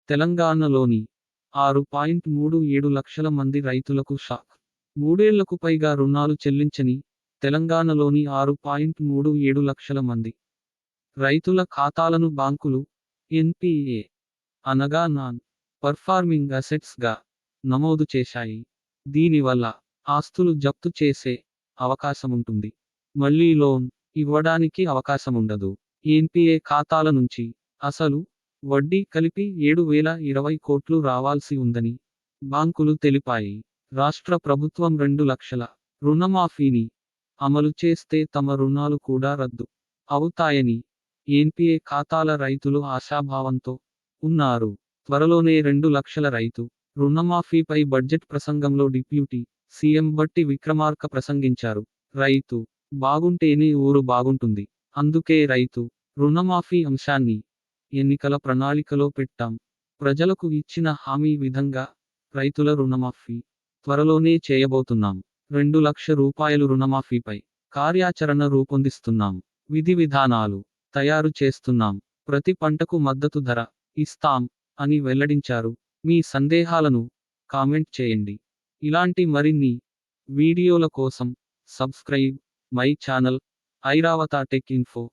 తెలంగాణలోని 6.37 లక్షల మంది రైతులకు షాక్. మూడేళ్లకు పైగా రుణాలు చెల్లించని తెలంగాణలోని 6.37 లక్షల మంది రైతుల ఖాతాలను బ్యాంకులు ఎన్పిఏ అనగా నాన్ పర్ఫార్మింగ్ అసెట్స్గా నమోదు చేశాయి. దీనివల్ల ఆస్తులు జప్తు చేసే అవకాశముంటుంది. మళ్లీ లోన్ ఇవ్వడానికి అవకాశముండదు. ఎన్పిఏ ఖాతాల నుంచి అసలు, వడ్డీ కలిపి 7,020 కోట్లు రావాల్సి ఉందని బ్యాంకులు తెలిపాయి. రాష్ట్ర ప్రభుత్వం 2 లక్షల రుణమాఫీని అమలు చేస్తే తమ రుణాలు కూడా రద్దు అవుతాయని ఎన్పిఏ ఖాతాల రైతులు ఆశాభావంతో ఉన్నారు. త్వరలోనే 2 లక్షల రైతు రుణమాఫీపై బడ్జెట్ ప్రసంగంలో డిప్యూటీ సీఎం బట్టి విక్రమార్క ప్రసంగించారు. రైతు బాగుంటేనే ఊరు బాగుంటుంది. అందుకే రైతు రుణమాఫీ అంశాన్ని ఎన్నికల ప్రణాళికలో పెట్టాం. ప్రజలకు ఇచ్చిన హామీ విధంగా రైతుల రుణమాఫీ త్వరలోనే చేయబోతున్నాం. 2 లక్షల రూపాయలు రుణమాఫీపై కార్యాచరణ రూపొందిస్తున్నాం. విధి విధానాలు తయారు చేస్తున్నాం. ప్రతి పంటకు మద్దతు ధర ఇస్తాం అని వెల్లడించారు. మీ సందేహాలను కామెంట్ చేయండి. ఇలాంటి మరిన్ని వీడియోల కోసం subscribe my channel Airavata tech info.